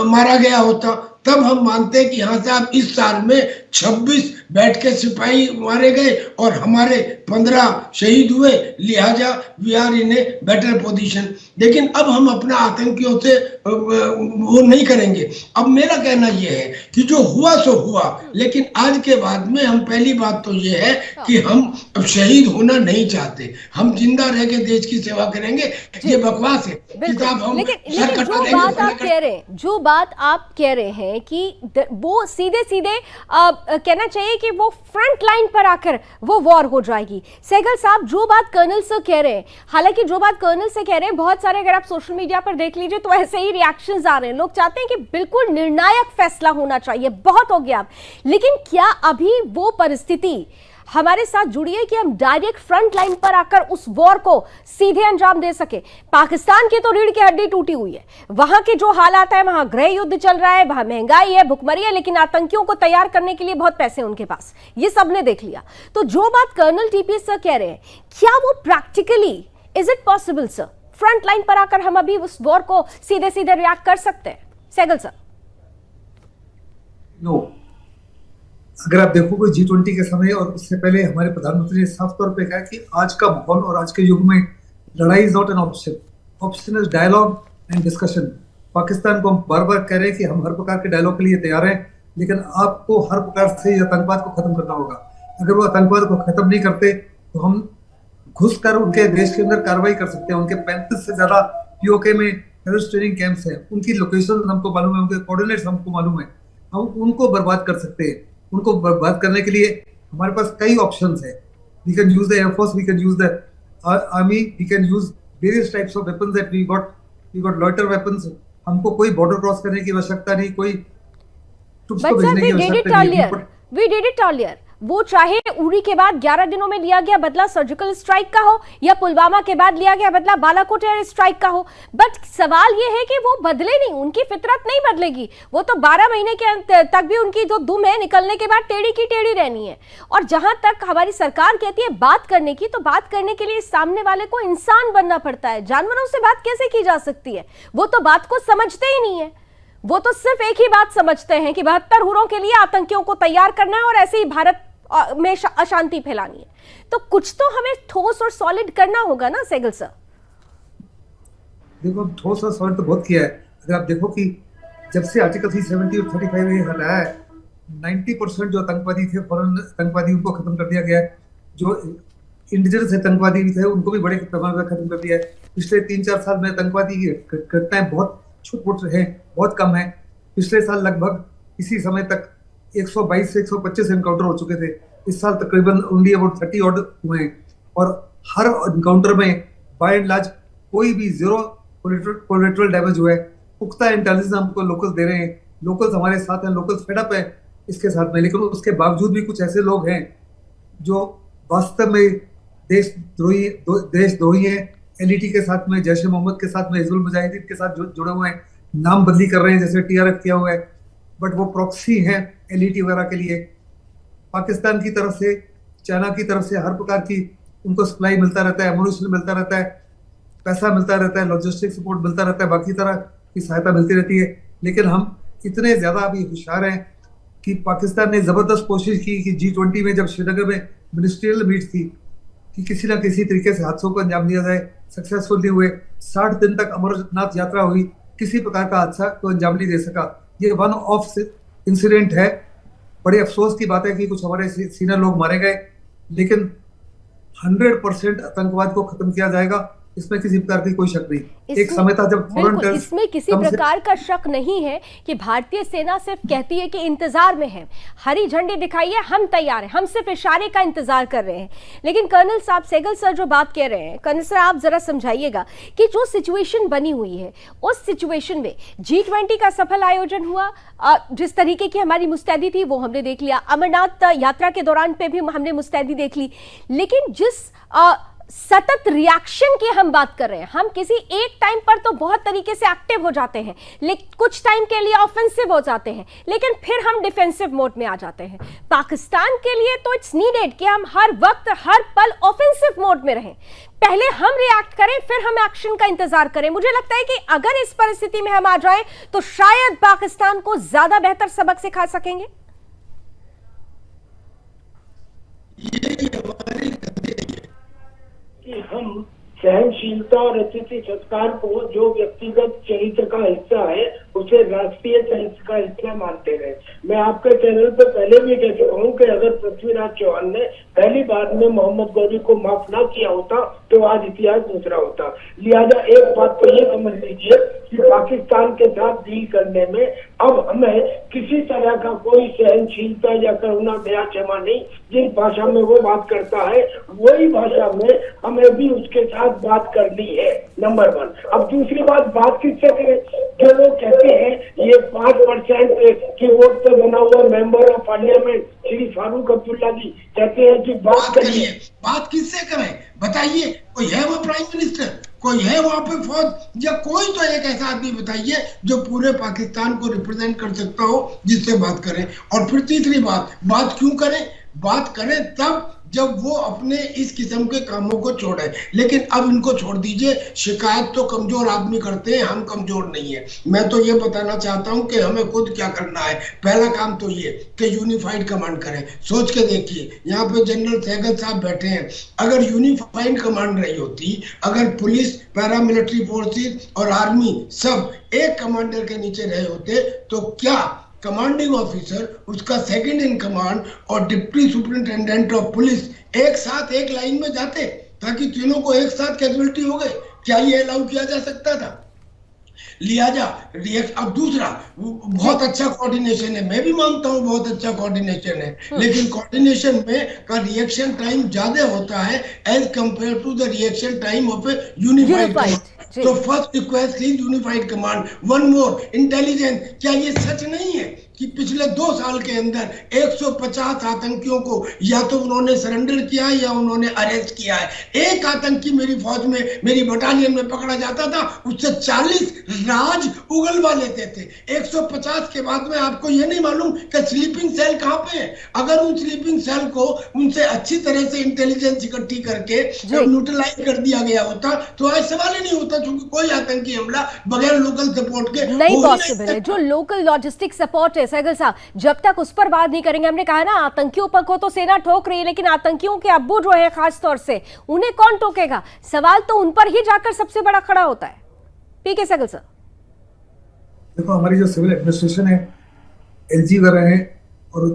मारा गया होता, तब हम मानते कि हाँ साहब इस साल में 26 बैठ के सिपाही मारे गए और हमारे 15 शहीद हुए, लिहाजा we are in a better position. लेकिन अब हम अपना आतंकियों से वो नहीं करेंगे। अब मेरा कहना यह है कि जो हुआ सो हुआ, लेकिन आज के बाद में हम पहली बात तो ये है कि हम अब शहीद होना नहीं चाहते, हम जिंदा रह के देश की सेवा करेंगे। ये बकवास है किताब हम लेकिन जो बात आप कह रहे हैं कि वो सीधे सीधे कहना चाहिए कि वो फ्रंट लाइन पर आकर वो वॉर हो जाएगी। सहगल साहब, जो बात कर्नल से कह रहे हैं, हालांकि जो बात कर्नल से कह रहे हैं, बहुत सारे अगर आप सोशल मीडिया पर देख लीजिए तो ऐसे ही रिएक्शंस आ रहे हैं। लोग चाहते हैं कि बिल्कुल निर्णायक फैसला होना चाहिए, बहुत हो गया। लेकिन क्या अभी वो परिस्थिति हमारे साथ जुड़ी है कि हम डायरेक्ट फ्रंट लाइन पर आकर उस वॉर को सीधे अंजाम दे सके? पाकिस्तान की तो रीढ़ की हड्डी टूटी हुई है, वहां के जो हालात है, वहां गृह युद्ध चल रहा है, वहां महंगाई है, भुखमरी है, लेकिन आतंकियों को तैयार करने के लिए बहुत पैसे उनके पास, ये सबने देख लिया। तो जो बात कर्नल टीपीएस सर कह रहे हैं, क्या वो practically is it possible sir, front line पर आकर हम अभी उस वॉर को सीधे सीधे रिएक्ट कर सकते हैं? सहगल सर। नो, अगर आप देखोगे G20 के समय और उससे पहले हमारे प्रधानमंत्री ने साफ तौर पे कहा कि आज का माहौल और आज के युग में लड़ाई is not an option, option is dialogue and discussion. Pakistan को हम बार बार कह रहे हैं कि हम हर प्रकार के डायलॉग के लिए तैयार हैं, लेकिन आपको हर प्रकार से आतंकवाद को खत्म करना होगा। अगर वो आतंकवाद को खत्म नहीं करते तो हम घुस कर उनके देश के अंदर कार्रवाई कर सकते हैं। उनके 35 से ज्यादा POK में टेररिस्ट ट्रेनिंग कैंप्स हैं, उनकी लोकेशन हमको मालूम है, उनके कोऑर्डिनेट्स हमको मालूम है, हम उनको बर्बाद कर सकते हैं। उनको बर्बाद करने के लिए हमारे पास कई ऑप्शंस है। We can use the air force, we can use the army, we can use various types of weapons that we got loiter weapons. हमको कोई बॉर्डर क्रॉस करने की आवश्यकता नहीं, कोई ट्रूप्स को भेजने की आवश्यकता नहीं। We did it earlier. वो चाहे उरी के बाद 11 दिनों में लिया गया बदला सर्जिकल स्ट्राइक का हो या पुलवामा के बाद लिया गया बदला बालाकोट एयर स्ट्राइक का हो, बट सवाल ये है कि वो बदले नहीं, उनकी फितरत नहीं बदलेगी। वो तो 12 महीने के तक भी उनकी जो दुम है निकलने के बाद टेढ़ी की टेढ़ी रहनी है। और जहां तक हमारी सरकार कहती है बात करने की, तो बात करने के लिए सामने वाले को इंसान बनना पड़ता है। जानवरों से बात कैसे की जा सकती है? वो तो बात को समझते ही नहीं है। वो तो सिर्फ एक ही बात समझते हैं कि 72 हुरों के लिए आतंकियों को तैयार करना है और ऐसे ही भारत में अशांति फैलानी है। तो कुछ तो हमें ठोस और सॉलिड करना होगा ना सहगल सर? देखो, ठोस और सॉलिड तो बहुत किया है। अगर आप देखो कि जब से आर्टिकल 370 और 35 ये हटाया है, 90% जो आतंकवादी थे, फॉरेन आतंकवादी, उनको खत्म कर दिया गया है। जो इंडिजिनस आतंकवादी भी थे उनको भी बड़े पैमाने पर खत्म कर दिया है। पिछले 3-4 साल में आतंकवादी की घटनाएं बहुत छुट रहे, बहुत कम है। पिछले साल लगभग इसी समय तक 122 से 125 एनकाउंटर हो चुके थे। इस साल तकरीबन ओनली अबाउट 30 ऑर्डर हुए हैं, और हर एनकाउंटर में बाय एंड लार्ज कोई भी जीरो कोलैटरल डैमेज हुआ है। पुख्ता इंटेलिजेंस हमको लोकल्स दे रहे हैं, लोकल्स हमारे साथ हैं, लोकल्स फेड अप है इसके साथ में। लेकिन उसके बावजूद भी कुछ ऐसे लोग हैं जो वास्तव में देशद्रोही हैं। LET के साथ में, जैश ए मोहम्मद के साथ में, हिजबुल मुजाहिदीन के साथ जुड़े हुए हैं, नाम बदली कर रहे हैं जैसे TRF किया हुआ है, बट वो प्रॉक्सी है LET वगैरह के लिए। पाकिस्तान की तरफ से, चाइना की तरफ से हर प्रकार की उनको सप्लाई मिलता रहता है, एमुनिशन मिलता रहता है, पैसा मिलता रहता है, लॉजिस्टिक सपोर्ट मिलता रहता है, बाकी तरह की सहायता मिलती रहती है। लेकिन हम इतने ज्यादा अभी होशियार हैं कि पाकिस्तान ने जबरदस्त कोशिश की कि G20 में, जब श्रीनगर में मिनिस्ट्रियल मीट थी, कि किसी ना किसी तरीके से हादसों को अंजाम दिया जाए। सक्सेसफुल नहीं हुए। 60 दिन तक अमरनाथ यात्रा हुई, किसी प्रकार का हादसा को अंजाम नहीं दे सका। ये वन ऑफ इंसिडेंट है। बड़े अफसोस की बात है कि कुछ हमारे सीनियर लोग मारे गए, लेकिन 100% आतंकवाद को खत्म किया जाएगा, इसमें किसी प्रकार की कोई शक नहीं। एक समय था जब फॉरेन, इसमें किसी प्रकार का शक नहीं है कि भारतीय सेना सिर्फ कहती है कि इंतजार में है, हरी झंडी दिखाइए, हम तैयार हैं, हम सिर्फ इशारे का इंतजार कर रहे हैं। लेकिन कर्नल साहब, सहगल सर जो बात कह रहे हैं, कर्नल सर आप जरा समझाइएगा कि जो सिचुएशन बनी हुई है, उस सिचुएशन में G20 का सफल आयोजन हुआ, जिस तरीके की हमारी मुस्तैदी थी वो हमने देख लिया, अमरनाथ यात्रा के दौरान पे भी हमने मुस्तैदी देख ली, लेकिन जिस सतत रिएक्शन की हम बात कर रहे हैं। हम किसी एक टाइम पर तो बहुत तरीके से एक्टिव हो जाते हैं, लेकिन कुछ टाइम के लिए ऑफेंसिव हो जाते हैं, लेकिन फिर हम डिफेंसिव मोड में आ जाते हैं। पाकिस्तान के लिए तो इट्स नीडेड कि हम हर वक्त हर पल ऑफेंसिव मोड में रहें। पहले हम रिएक्ट करें, फिर हम एक्शन का इंतजार करें। मुझे लगता है कि अगर इस परिस्थिति में हम आ जाएं तो शायद पाकिस्तान को ज्यादा बेहतर सबक सिखा सकेंगे। कि हम सहनशीलता और अतिथि सत्कार को जो व्यक्तिगत चरित्र का हिस्सा है उसे राष्ट्रीय चरित्र का हिस्सा मानते रहे। मैं आपके चैनल पे पहले भी कह चुका हूँ कि अगर पृथ्वीराज चौहान ने पहली बार में मोहम्मद गौरी को माफ ना किया होता तो आज इतिहास दूसरा होता। लिहाजा एक बात तो ये समझ लीजिए कि पाकिस्तान के साथ डील करने में अब हमें किसी तरह का कोई सहनशीलता या करुणा दया क्षमा नहीं। जिस भाषा में वो बात करता है वही भाषा में हमें भी उसके साथ बात करनी है, नंबर 1। अब दूसरी बात किससे करें? जो लोग कहते हैं ये 5% की वोट पे बना हुआ member of parliament Shri Farooq Abdullah ji कहते हैं कि बात करिए। बात किससे करें बताइए? कोई है वो प्राइम मिनिस्टर, कोई है वहां पे फौज, या कोई तो एक ऐसा आदमी बताइए जो पूरे पाकिस्तान को रिप्रेजेंट कर सकता हो जिससे बात करें। और फिर तीसरी बात क्यों करें? बात करें तब जब वो अपने इस किस्म के कामों को छोड़े। लेकिन अब इनको छोड़ दीजिए। शिकायत तो कमजोर आदमी करते हैं, हम कमजोर नहीं है। मैं तो ये बताना चाहता हूं कि हमें खुद क्या करना है। पहला काम तो ये कि यूनिफाइड कमांड करें। सोच के देखिए, यहाँ पे जनरल सहगल साहब बैठे हैं। अगर यूनिफाइड कमांड रही होती, अगर पुलिस, पैरामिलिट्री फोर्सेस और आर्मी सब एक कमांडर के नीचे रहे होते, तो क्या कमांडिंग ऑफिसर, उसका सेकंड इन कमांड और डिप्टी सुपरिंटेंडेंट ऑफ पुलिस एक साथ एक लाइन में जाते ताकि तीनों को एक साथ कैजुअलिटी हो गए? क्या ये अलाउ किया जा सकता था? लिहाजा अब दूसरा, बहुत अच्छा कोऑर्डिनेशन है, मैं भी मानता हूँ बहुत अच्छा कोऑर्डिनेशन है, लेकिन कोऑर्डिनेशन में का रिएक्शन टाइम ज्यादा होता है as compare to the reaction time of a unified command. तो first request is unified command. One more, intelligence. क्या ये सच नहीं है कि पिछले 2 साल के अंदर 150 आतंकियों को या तो उन्होंने सरेंडर किया या उन्होंने अरेस्ट किया है? एक आतंकी मेरी फौज में, मेरी बटालियन में पकड़ा जाता था, उससे 40 राज उगलवा लेते थे। 150 के बाद में आपको ये नहीं मालूम कि स्लीपिंग सेल कहाँ पे है? अगर उन स्लीपिंग सेल को उनसे अच्छी तरह से इंटेलिजेंस इकट्ठी करके न्यूट्रलाइज कर दिया गया होता तो आज सवाल ही नहीं होता, क्योंकि कोई आतंकी हमला बगैर लोकल सपोर्ट के नहीं पॉसिबल है। जो लोकल लॉजिस्टिक सपोर्ट है सहगल साहब, जब तक उस पर बात नहीं करेंगे, हमने कहा ना आतंकियों पर को तो सेना ठोक रही है, लेकिन आतंकियों के अब्बू जो है खास तौर से उन्हें कौन ठोकेगा? सवाल तो उन पर ही जाकर सबसे बड़ा खड़ा होता है। पीके सहगल सर, देखो हमारी जो सिविल एडमिनिस्ट्रेशन है, एलजी वगैरह है और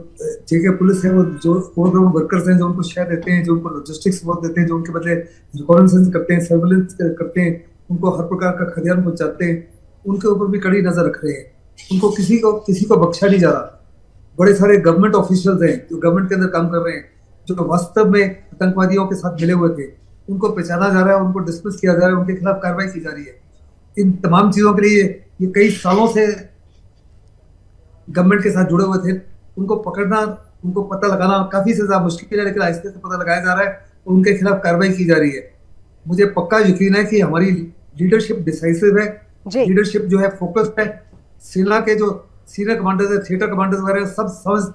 जेके पुलिस है, वो जो वर्कर्स हैं जो उनको शेयर देते हैं, जो उनको लॉजिस्टिक्स सपोर्ट देते हैं, जो उनके बदले रिकॉर्डेंस करते हैं, सर्विलेंस करते हैं, उनको हर प्रकार का खलियान पहुंचाते हैं, उनके ऊपर भी कड़ी नजर रख रहे हैं। उनको किसी को बख्शा नहीं जा रहा। बड़े सारे गवर्नमेंट ऑफिशियल्स हैं जो गवर्नमेंट के अंदर काम कर रहे हैं, जो वास्तव में आतंकवादियों के साथ मिले हुए थे, उनको पहचाना जा रहा है, उनको डिस्मिस किया जा रहा है, उनके खिलाफ कार्रवाई की जा रही है। इन तमाम चीजों के लिए ये कई सालों से गवर्नमेंट के साथ जुड़े हुए थे, उनको पकड़ना, उनको पता लगाना काफी से ज्यादा मुश्किल है, लेकिन आहिस्ते से पता लगाया जा रहा है और उनके खिलाफ कार्रवाई की जा रही है। मुझे पक्का यकीन है कि हमारी लीडरशिप डिसाइसिव है, लीडरशिप जो है फोकस्ड है। सेना के जो सीनियर कमांडर्स है, थिएटर कमांडर्स वगैरह सब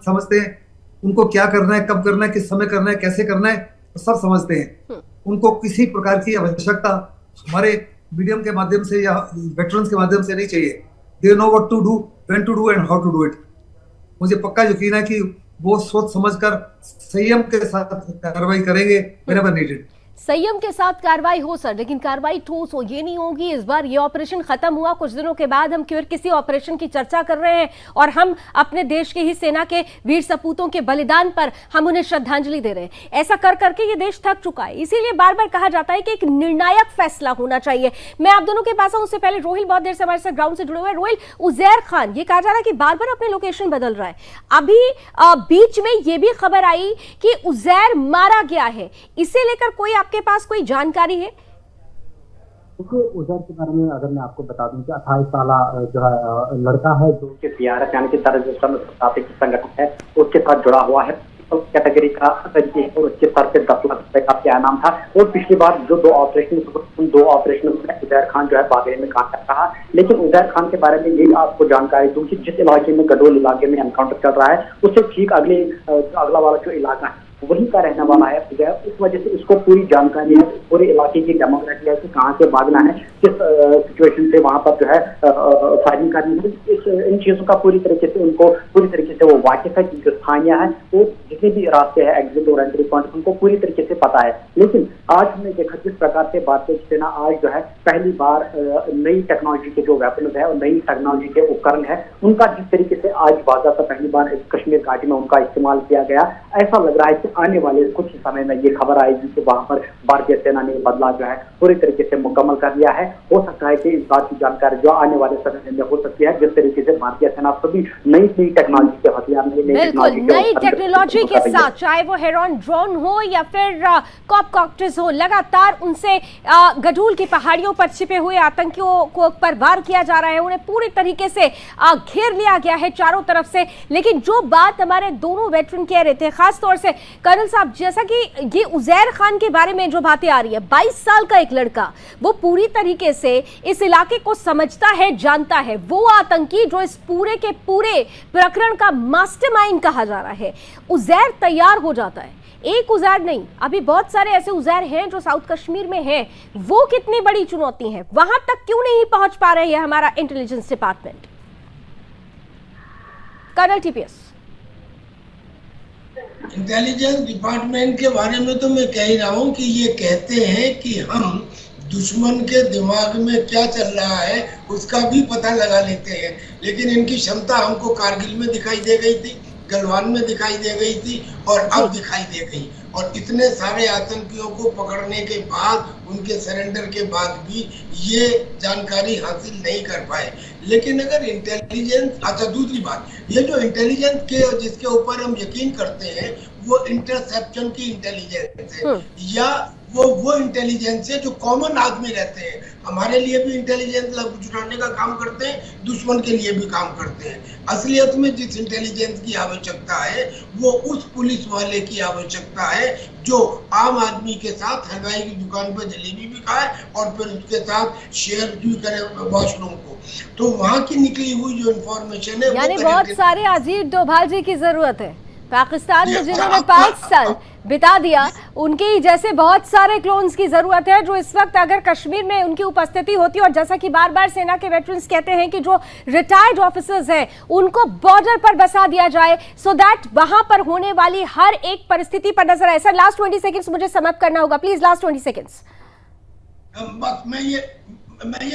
समझते हैं उनको क्या करना है, कब करना है, किस समय करना है, कैसे करना है, तो सब समझते हैं। उनको किसी प्रकार की आवश्यकता हमारे मीडियम के माध्यम से या वेटरन्स के माध्यम से नहीं चाहिए। They know what to do, when to do and how to do it. मुझे पक्का यकीन है कि वो सोच समझकर संयम के साथ कार्रवाई करेंगे व्हेनेवर नीडेड। संयम के साथ कार्रवाई हो सर, लेकिन कार्रवाई ठोस हो, ये नहीं होगी। इस बार ये ऑपरेशन खत्म हुआ, कुछ दिनों के बाद हम फिर किसी ऑपरेशन की चर्चा कर रहे हैं और हम अपने देश की ही सेना के वीर सपूतों के बलिदान पर हम उन्हें श्रद्धांजलि दे रहे हैं। ऐसा कर करके ये देश थक चुका है, इसीलिए बार बार कहा जाता है कि एक निर्णायक फैसला होना चाहिए। मैं आप दोनों के पास आऊं, उससे पहले रोहिल बहुत देर से हमारे साथ ग्राउंड से जुड़े हुए हैं। रोहिल, उजैर खान, ये कहा जा रहा है कि बार बार अपने लोकेशन बदल रहा है। अभी बीच में ये भी खबर आई कि उजैर मारा गया है, इसे लेकर कोई आपके पास कोई जानकारी है? देखिए, उजैर के बारे में अगर मैं आपको बता दूं कि 28 साल जो है लड़का है जो सीआरएफ यानी कि टेररिस्ट संगठन है उसके साथ जुड़ा हुआ है। कैटेगरी का तरीके और उसके सर पे 10 लाख रुपए का इनाम था। और पिछली बार जो 2 ऑपरेशन, उन 2 ऑपरेशन में उजैर खान जो है बागेरे में काम करता रहा। लेकिन उजैर खान के बारे में यही आपको जानकारी दूं कि जिस इलाके में गडोल इलाके में एनकाउंटर चल रहा है, उससे ठीक अगला वाला जो इलाका है वही का रहने वाला है उजैर। उस वजह से इसको पूरी जानकारी है, पूरे इलाके की डेमोग्राफी है कि कहाँ से भागना है, किस सिचुएशन से वहां पर जो है फायरिंग करनी है। इन चीजों का पूरी तरीके से वो वाकिफ है कि जो स्थानीय है वो जितने भी रास्ते हैं एग्जिट और एंट्री पॉइंट उनको पूरी तरीके से पता है। लेकिन आज हमने देखा जिस प्रकार से भारतीय सेना आज जो है पहली बार नई टेक्नोलॉजी के जो वेपन है और नई टेक्नोलॉजी के उपकरण है उनका जिस तरीके से आज बाज़ाब्ता पहली बार कश्मीर घाटी में उनका इस्तेमाल किया गया, ऐसा लग रहा है कि आने वाले कुछ समय में ये खबर आएगी कि वहां पर भारतीय सेना ने बदला जो है पूरी तरीके से मुकम्मल कर लिया है। हो सकता है कि इस बात की जानकारी जो आने वाले समय में हो सकती है, जिस तरीके से भारतीय सेना सभी नई टेक्नोलॉजी के हथियार नई टेक्नोलॉजी के साथ, चाहे वो हेरॉन ड्रोन हो या फिर कॉप्टर्स हो, लगातार उनसे गडूल की पहाड़ियों पर छिपे हुए आतंकियों को पर वार किया जा रहा है। उन्हें पूरी तरीके से घेर लिया गया है चारों तरफ से। लेकिन जो बात हमारे दोनों वेटरन कह रहे थे, खासतौर से कर्नल साहब, जैसा कि ये उजैर खान के बारे में जो बातें आ रही है, 22 साल का एक लड़का, वो पूरी तरीके से इस इलाके को समझता है, जानता है, वो आतंकी जो इस पूरे के पूरे प्रकरण का मास्टरमाइंड कहा जा रहा है। उजैर तैयार हो जाता है, एक उजैर नहीं, अभी बहुत सारे ऐसे उजैर हैं जो साउथ कश्मीर में हैं। वो कितनी बड़ी चुनौती है, वहां तक क्यों नहीं पहुंच पा रही है हमारा intelligence department? Colonel TPS. Intelligence department के बारे में तो मैं कह ही रहा हूं कि ये कहते हैं कि हम दुश्मन के दिमाग में क्या चल रहा है उसका भी पता लगा लेते हैं, लेकिन इनकी क्षमता हमको कारगिल में दिखाई दे गई थी, गलवान में दिखाई दे गई थी और अब दिखाई दे गई। और इतने सारे आतंकियों को पकड़ने के बाद, उनके सरेंडर के बाद भी ये जानकारी हासिल नहीं कर पाए। लेकिन अगर इंटेलिजेंस, अच्छा दूसरी बात, ये जो इंटेलिजेंस के जिसके ऊपर हम यकीन करते हैं वो इंटरसेप्शन की इंटेलिजेंस है या वो इंटेलिजेंस है जो कॉमन आदमी रहते हैं। हमारे लिए भी इंटेलिजेंस जुटाने का काम करते हैं, दुश्मन के लिए भी काम करते हैं। असलियत में जिस इंटेलिजेंस की आवश्यकता है वो उस पुलिस वाले की आवश्यकता है जो आम आदमी के साथ हलवाई की दुकान पर जलेबी भी खाए और फिर उसके साथ शेयर भी करे वॉशरूम को। तो वहाँ की निकली हुई जो इंफॉर्मेशन है, यानी बहुत सारे अजीत डोभाल जी की जरूरत है। पाकिस्तान में जिन्होंने 5 साल बिता दिया, उनके जैसे बहुत सारे क्लोन्स की जरूरत है जो इस वक्त अगर कश्मीर में उनकी उपस्थिति होती है, और जैसा कि बार बार सेना के वेटरन्स कहते हैं कि जो रिटायर्ड ऑफिसर्स हैं उनको बॉर्डर पर बसा दिया जाए सो दैट वहां पर होने वाली हर एक परिस्थिति पर नजर आए। सर लास्ट 20 सेकंड्स मुझे समाप्त करना होगा, प्लीज लास्ट 20 सेकंड्स। बस मैं ये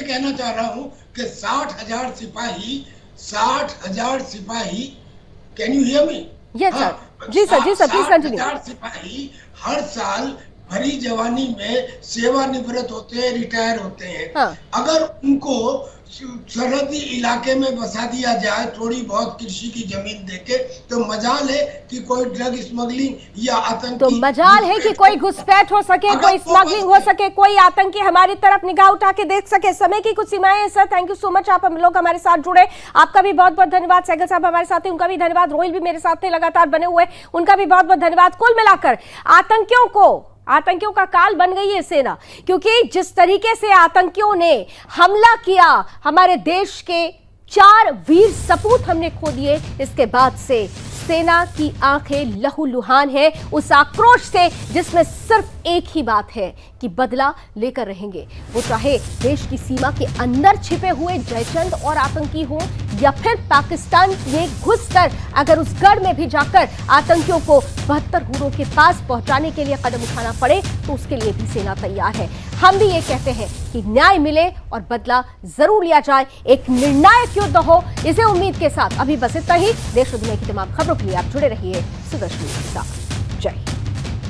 कहना चाह रहा हूं कि 60,000 सिपाही, can you hear me? Yes sir, जी सर, प्लीज कंटिन्यू। 60,000 सिपाही हर साल भरी जवानी में सेवानिवृत्त होते हैं, रिटायर होते हैं। हाँ। अगर उनको सरहदी इलाके में बसा दिया जाए थोड़ी बहुत कृषि की जमीन देके, तो मजाल है कि कोई ड्रग स्मगलिंग या आतंकी, तो मजाल है कि कोई घुसपैठ हो सके, कोई स्मगलिंग हो सके, कोई आतंकी हमारी तरफ निगाह उठा के देख सके। समय की कुछ सीमाएं हैं sir. Thank you so much, आप हम लोग हमारे साथ जुड़े, आपका भी बहुत बहुत धन्यवाद। सहगल साहब हमारे साथ हैं, उनका भी धन्यवाद। रोहिल भी मेरे साथ थे, लगातार बने हुए, उनका भी बहुत बहुत धन्यवाद। कुल मिलाकर आतंकियों का काल बन गई है सेना, क्योंकि जिस तरीके से आतंकियों ने हमला किया, हमारे देश के 4 वीर सपूत हमने खो दिए, इसके बाद से सेना की आंखें लहूलुहान है उस आक्रोश से जिसमें सिर्फ एक ही बात है कि बदला लेकर रहेंगे। वो चाहे देश की सीमा के अंदर छिपे हुए जयचंद और आतंकी हो या फिर पाकिस्तान में घुसकर अगर उस गढ़ में भी जाकर आतंकियों को 72 हुरों के पास पहुंचाने के लिए कदम उठाना पड़े तो उसके लिए भी सेना तैयार है। हम भी ये कहते हैं कि न्याय मिले और बदला जरूर लिया जाए, एक निर्णायक युद्ध हो, इसे उम्मीद के साथ अभी बस इतना ही। देश और दुनिया की तमाम खबरों के लिए आप जुड़े रहिए सुदर्शन के साथ। जय हिंद।